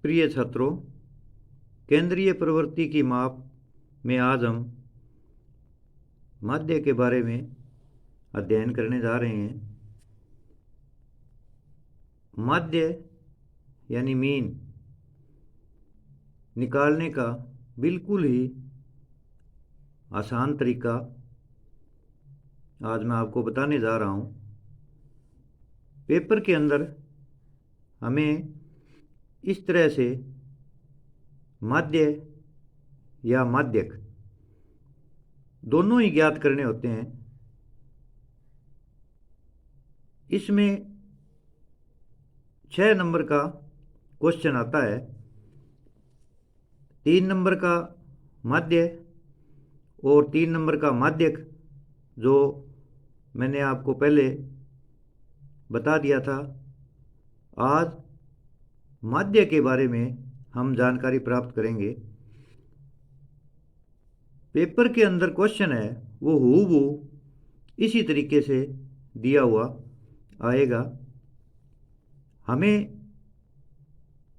प्रिय छात्रों, केंद्रीय प्रवृत्ति की माप में आज हम माध्य के बारे में अध्ययन करने जा रहे हैं। माध्य यानी मीन निकालने का बिल्कुल ही आसान तरीका आज मैं आपको बताने जा रहा हूँ। पेपर के अंदर हमें इस तरह से माध्य या माध्यक दोनों ही ज्ञात करने होते हैं। इसमें 6 नंबर का क्वेश्चन आता है। 3 नंबर का माध्य और 3 नंबर का माध्यक जो मैंने आपको पहले बता दिया था। आज माध्य के बारे में हम जानकारी प्राप्त करेंगे। पेपर के अंदर क्वेश्चन है वो हूबहू इसी तरीके से दिया हुआ आएगा। हमें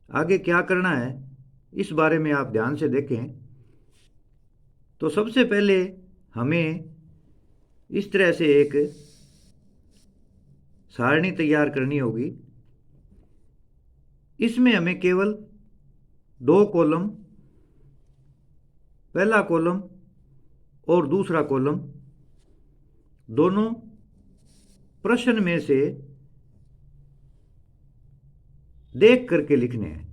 आगे क्या करना है इस बारे में आप ध्यान से देखें। तो सबसे पहले हमें इस तरह से एक सारणी तैयार करनी होगी। इसमें हमें केवल 2 कॉलम, पहला कॉलम और दूसरा कॉलम, दोनों प्रश्न में से देख करके लिखने हैं।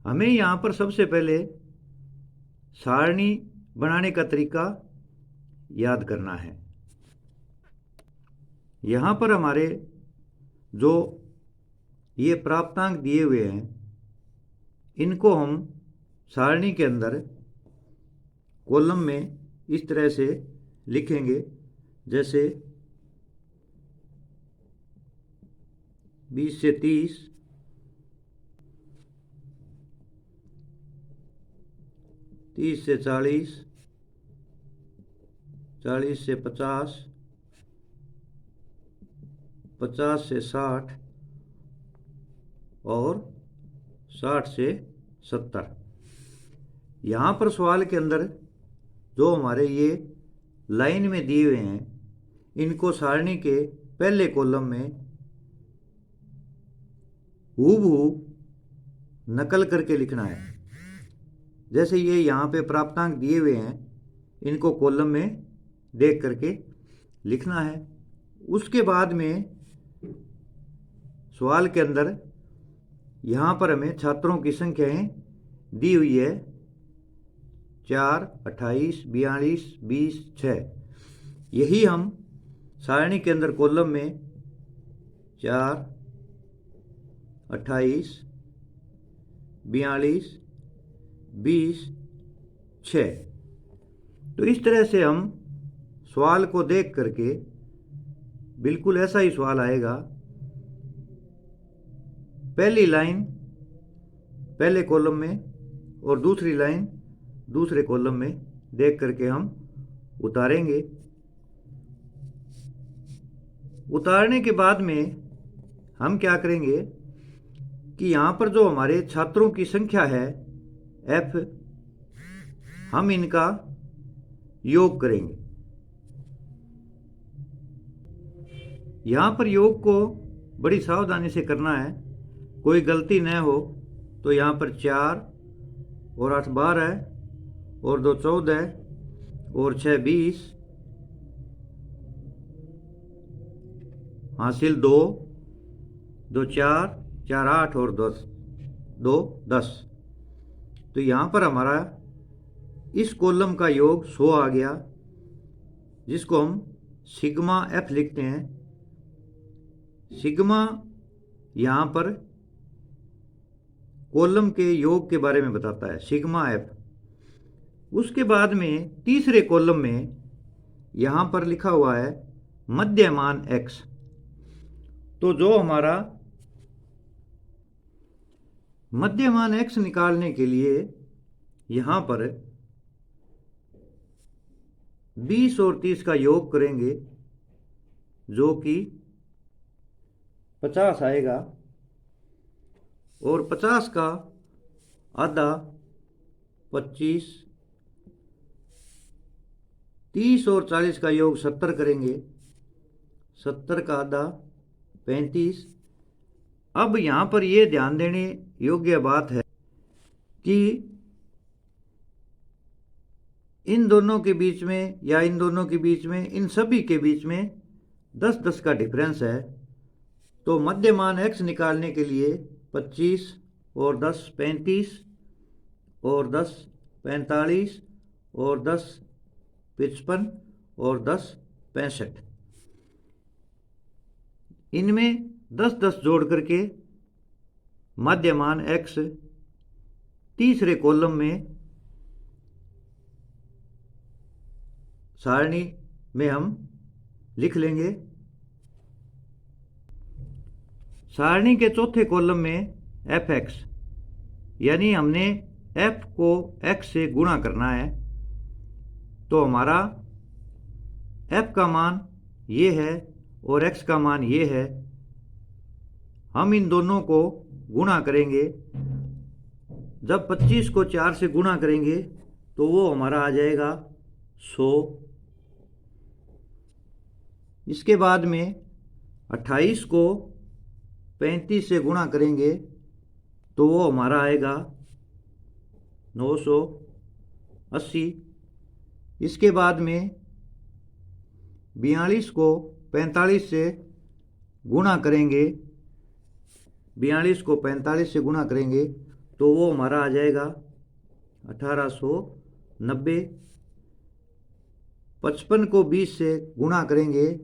हमें यहाँ पर सबसे पहले सारणी बनाने का तरीका याद करना है। यहाँ पर हमारे जो ये प्राप्तांक दिए हुए हैं इनको हम सारणी के अंदर कॉलम में इस तरह से लिखेंगे, जैसे 20 से 30, 30 से 40, 40 से 50, 50 से 60 और 60 से 70। यहाँ पर सवाल के अंदर जो हमारे ये लाइन में दिए हुए हैं इनको सारणी के पहले कॉलम में हूबहू नकल करके लिखना है। जैसे ये यहाँ पे प्राप्तांक दिए हुए हैं इनको कॉलम में देख करके लिखना है। उसके बाद में सवाल के अंदर यहाँ पर हमें छात्रों की संख्याएं दी हुई है 4, 28, 42, 20, 6। यही हम सारणी के अंदर कॉलम में 4, 28, 42, 20, 6। तो इस तरह से हम सवाल को देख करके बिल्कुल ऐसा ही सवाल आएगा। पहली लाइन पहले कॉलम में और दूसरी लाइन दूसरे कॉलम में देख करके हम उतारेंगे। उतारने के बाद में हम क्या करेंगे कि यहाँ पर जो हमारे छात्रों की संख्या है F, हम इनका योग करेंगे। यहाँ पर योग को बड़ी सावधानी से करना है, कोई गलती न हो। तो यहाँ पर 4 और 8 12 और 2 14 और 6 20 हासिल 2, 2 4, 4 8 और 2 10। तो यहाँ पर हमारा इस कॉलम का योग 100 आ गया, जिसको हम सिग्मा F लिखते हैं। सिग्मा यहाँ पर कॉलम के योग के बारे में बताता है, सिग्मा F। उसके बाद में तीसरे कॉलम में यहाँ पर लिखा हुआ है मध्यमान X। तो जो हमारा मध्यमान X निकालने के लिए यहाँ पर 20 और 30 का योग करेंगे, जो कि 50 आएगा। और 50 का आधा 25, 30 और 40 का योग 70 करेंगे, 70 का आधा 35। अब यहाँ पर यह ध्यान देने योग्य बात है कि इन दोनों के बीच में या इन दोनों के बीच में, इन सभी के बीच में 10-10 का डिफरेंस है। तो मध्यमान x निकालने के लिए 25 और 10 35 और 10 45 और 10 55 और 10 65, इनमें 10-10 जोड़ करके मध्यमान x तीसरे कॉलम में सारणी में हम लिख लेंगे। सारणी के चौथे कॉलम में fx, यानी हमने f को x से गुणा करना है। तो हमारा f का मान ये है और x का मान ये है। हम इन दोनों को गुणा करेंगे। जब 25 को 4 से गुणा करेंगे तो वो हमारा आ जाएगा 100। इसके बाद में 28 को 35 से गुणा करेंगे तो वो हमारा आएगा 980। इसके बाद में 42 को 45 से गुणा करेंगे, 42 को 45 से गुणा करेंगे तो वो हमारा आ जाएगा 1890। 55 को 20 से गुणा करेंगे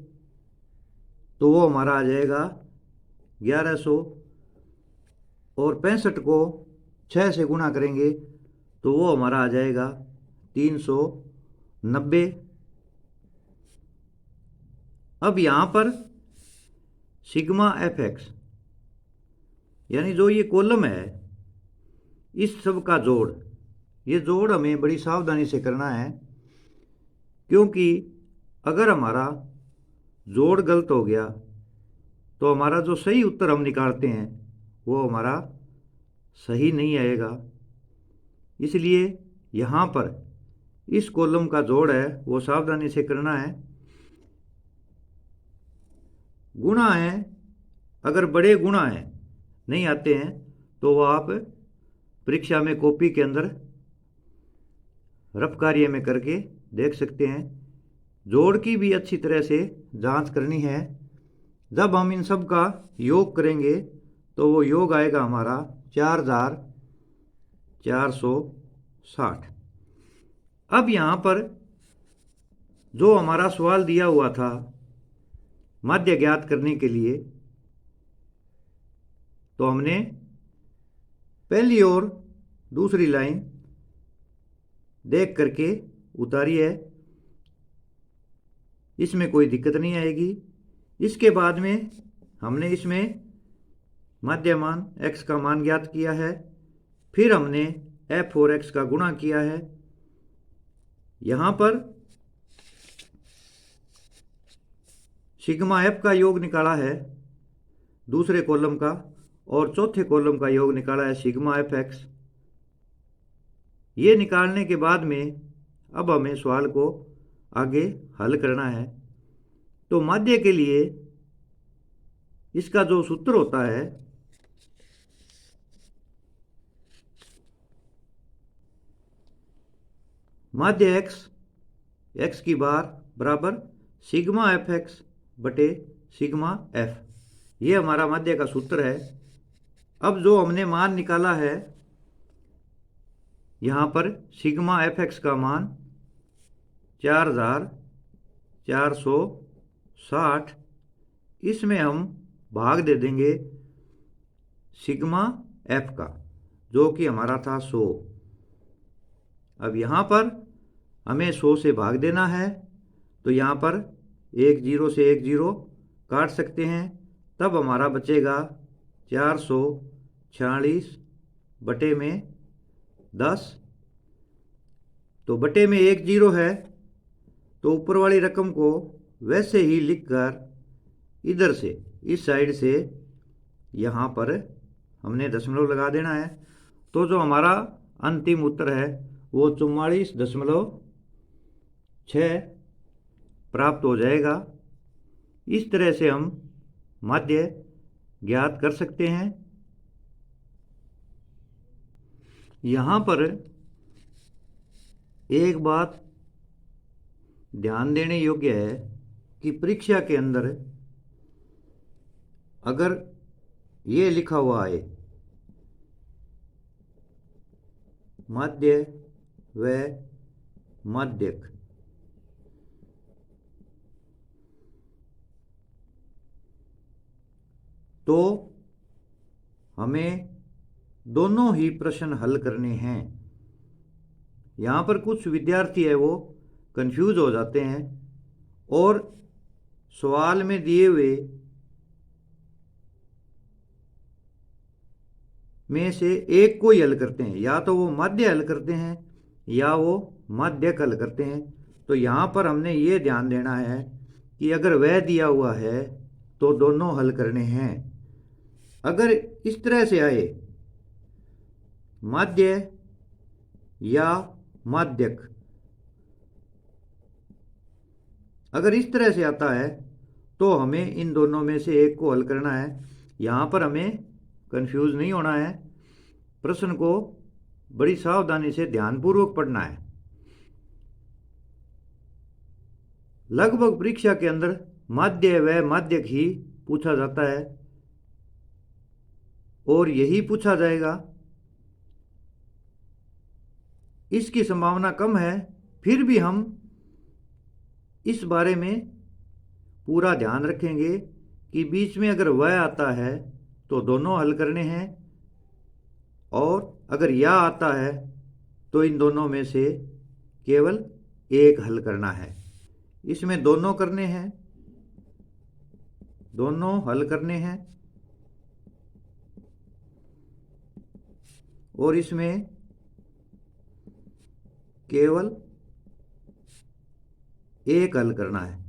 तो वो हमारा आ जाएगा 1100। और 65 को 6 से गुणा करेंगे तो वो हमारा आ जाएगा 390। अब यहाँ पर सिग्मा fx, यानी जो ये कॉलम है इस सब का जोड़, ये जोड़ हमें बड़ी सावधानी से करना है, क्योंकि अगर हमारा जोड़ गलत हो गया तो हमारा जो सही उत्तर हम निकालते हैं वो हमारा सही नहीं आएगा। इसलिए यहाँ पर इस कॉलम का जोड़ है वो सावधानी से करना है। गुणा है, अगर बड़े गुणा है नहीं आते हैं तो वो आप परीक्षा में कॉपी के अंदर रफ कार्य में करके देख सकते हैं। जोड़ की भी अच्छी तरह से जांच करनी है। जब हम इन सब का योग करेंगे तो वो योग आएगा हमारा 4460। अब यहाँ पर जो हमारा सवाल दिया हुआ था माध्य ज्ञात करने के लिए, तो हमने पहली और दूसरी लाइन देख करके उतारी है, इसमें कोई दिक्कत नहीं आएगी। इसके बाद में हमने इसमें मध्यमान x का मान ज्ञात किया है, फिर हमने f और x का गुणा किया है। यहाँ पर सिग्मा f का योग निकाला है दूसरे कॉलम का, और चौथे कॉलम का योग निकाला है सिग्मा fx। ये निकालने के बाद में अब हमें सवाल को आगे हल करना है। तो माध्य के लिए इसका जो सूत्र होता है माध्य x की बार बराबर सिग्मा fx बटे सिग्मा f, ये हमारा माध्य का सूत्र है। अब जो हमने मान निकाला है यहाँ पर सिग्मा fx का मान 4460, इसमें हम भाग दे देंगे सिग्मा f का जो कि हमारा था 100। अब यहाँ पर हमें 100 से भाग देना है, तो यहाँ पर 1 0 से 1 0 काट सकते हैं, तब हमारा बचेगा 446 बटे में 10। तो बटे में 1 0 है तो ऊपर वाली रकम को वैसे ही लिखकर इधर से इस साइड से यहाँ पर हमने दशमलव लगा देना है। तो जो हमारा अंतिम उत्तर है वो 44.6 प्राप्त हो जाएगा। इस तरह से हम माध्य ज्ञात कर सकते हैं। यहाँ पर एक बात ध्यान देने योग्य है कि परीक्षा के अंदर अगर ये लिखा हुआ है माध्य व माध्यक, तो हमें दोनों ही प्रश्न हल करने हैं। यहाँ पर कुछ विद्यार्थी है वो कंफ्यूज हो जाते हैं और सवाल में दिए हुए में से एक को ही हल करते हैं, या तो वो माध्य हल करते हैं या वो माध्यक हल करते हैं। तो यहाँ पर हमने ये ध्यान देना है कि अगर वह दिया हुआ है तो दोनों हल करने हैं। अगर इस तरह से आए माध्य या माध्यक, अगर इस तरह से आता है तो हमें इन दोनों में से एक को हल करना है। यहाँ पर हमें कंफ्यूज नहीं होना है, प्रश्न को बड़ी सावधानी से ध्यानपूर्वक पढ़ना है। लगभग परीक्षा के अंदर माध्य व माध्यक ही पूछा जाता है और यही पूछा जाएगा। इसकी संभावना कम है, फिर भी हम इस बारे में पूरा ध्यान रखेंगे कि बीच में अगर वह आता है तो दोनों हल करने हैं, और अगर या आता है तो इन दोनों में से केवल एक हल करना है। इसमें दोनों करने हैं, दोनों हल करने हैं, और इसमें केवल एक हल करना है,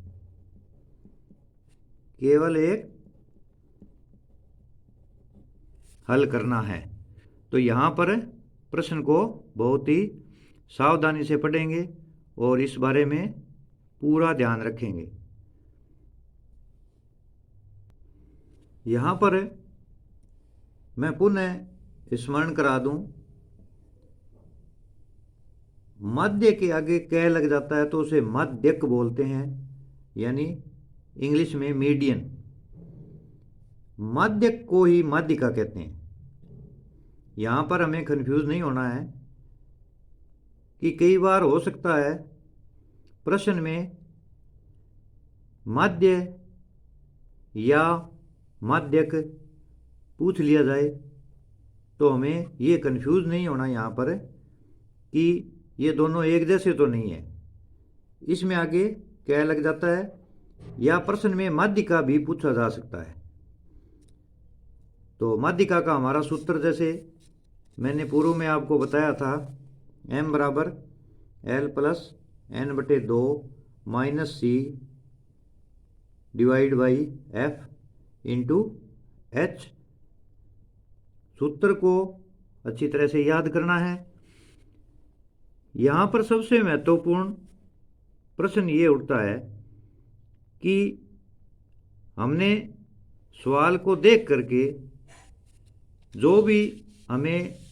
केवल एक हल करना है। तो यहाँ पर प्रश्न को बहुत ही सावधानी से पढ़ेंगे और इस बारे में पूरा ध्यान रखेंगे। यहाँ पर मैं पुनः स्मरण करा दूं, मध्य के आगे क लग जाता है तो उसे माध्यक बोलते हैं, यानी इंग्लिश में मीडियन। माध्यक को ही माध्यिका कहते हैं। यहाँ पर हमें कंफ्यूज नहीं होना है कि कई बार हो सकता है प्रश्न में माध्य या माध्यक पूछ लिया जाए, तो हमें ये कंफ्यूज नहीं होना यहाँ पर कि ये दोनों एक जैसे तो नहीं है। इसमें आगे क्या लग जाता है, या प्रश्न में माध्यिका भी पूछा जा सकता है। तो माध्यिका का हमारा सूत्र जैसे मैंने पूर्व में आपको बताया था, m बराबर l प्लस n बटे 2 minus c divide by f into h। सूत्र को अच्छी तरह से याद करना है। यहाँ पर सबसे महत्वपूर्ण प्रश्न ये उठता है कि हमने सवाल को देख करके जो भी हमें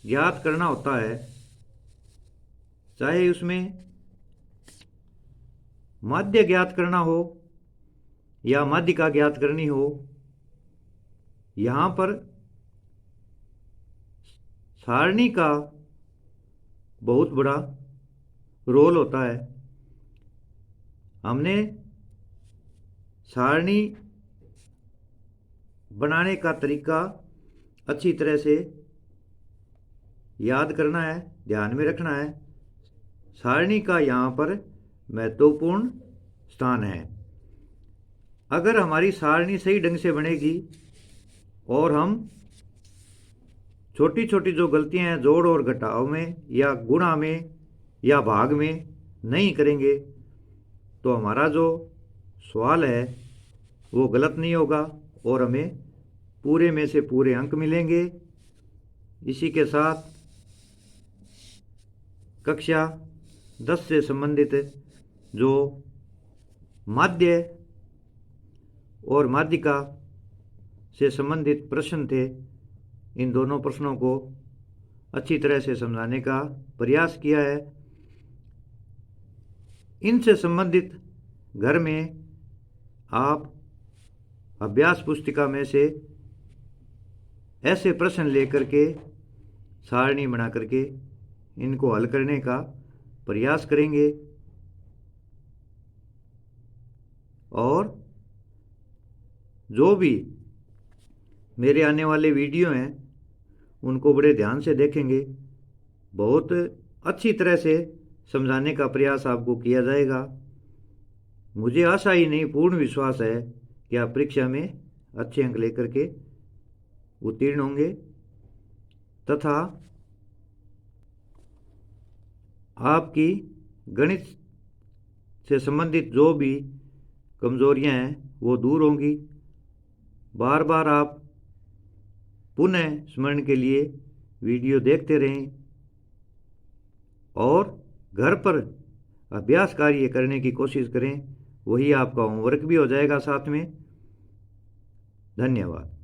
ज्ञात करना होता है, चाहे उसमें माध्य ज्ञात करना हो या माध्यिका ज्ञात करनी हो, यहाँ पर सारणी का बहुत बड़ा रोल होता है। हमने सारणी बनाने का तरीका अच्छी तरह से याद करना है, ध्यान में रखना है। सारणी का यहाँ पर महत्वपूर्ण स्थान है। अगर हमारी सारणी सही ढंग से बनेगी और हम छोटी छोटी जो गलतियां हैं जोड़ और घटाव में या गुणा में या भाग में नहीं करेंगे, तो हमारा जो सवाल है वो गलत नहीं होगा और हमें पूरे में से पूरे अंक मिलेंगे। इसी के साथ कक्षा 10 से संबंधित जो माध्य और माध्यिका से संबंधित प्रश्न थे, इन दोनों प्रश्नों को अच्छी तरह से समझाने का प्रयास किया है। इनसे संबंधित घर में आप अभ्यास पुस्तिका में से ऐसे प्रश्न लेकर के सारणी बना करके इनको हल करने का प्रयास करेंगे और जो भी मेरे आने वाले वीडियो हैं उनको बड़े ध्यान से देखेंगे। बहुत अच्छी तरह से समझाने का प्रयास आपको किया जाएगा। मुझे आशा ही नहीं, पूर्ण विश्वास है कि आप परीक्षा में अच्छे अंक लेकर के उत्तीर्ण होंगे तथा आपकी गणित से संबंधित जो भी कमजोरियां हैं वो दूर होंगी। बार बार आप पुनः स्मरण के लिए वीडियो देखते रहें और घर पर अभ्यास कार्य करने की कोशिश करें, वही आपका होमवर्क भी हो जाएगा साथ में। धन्यवाद।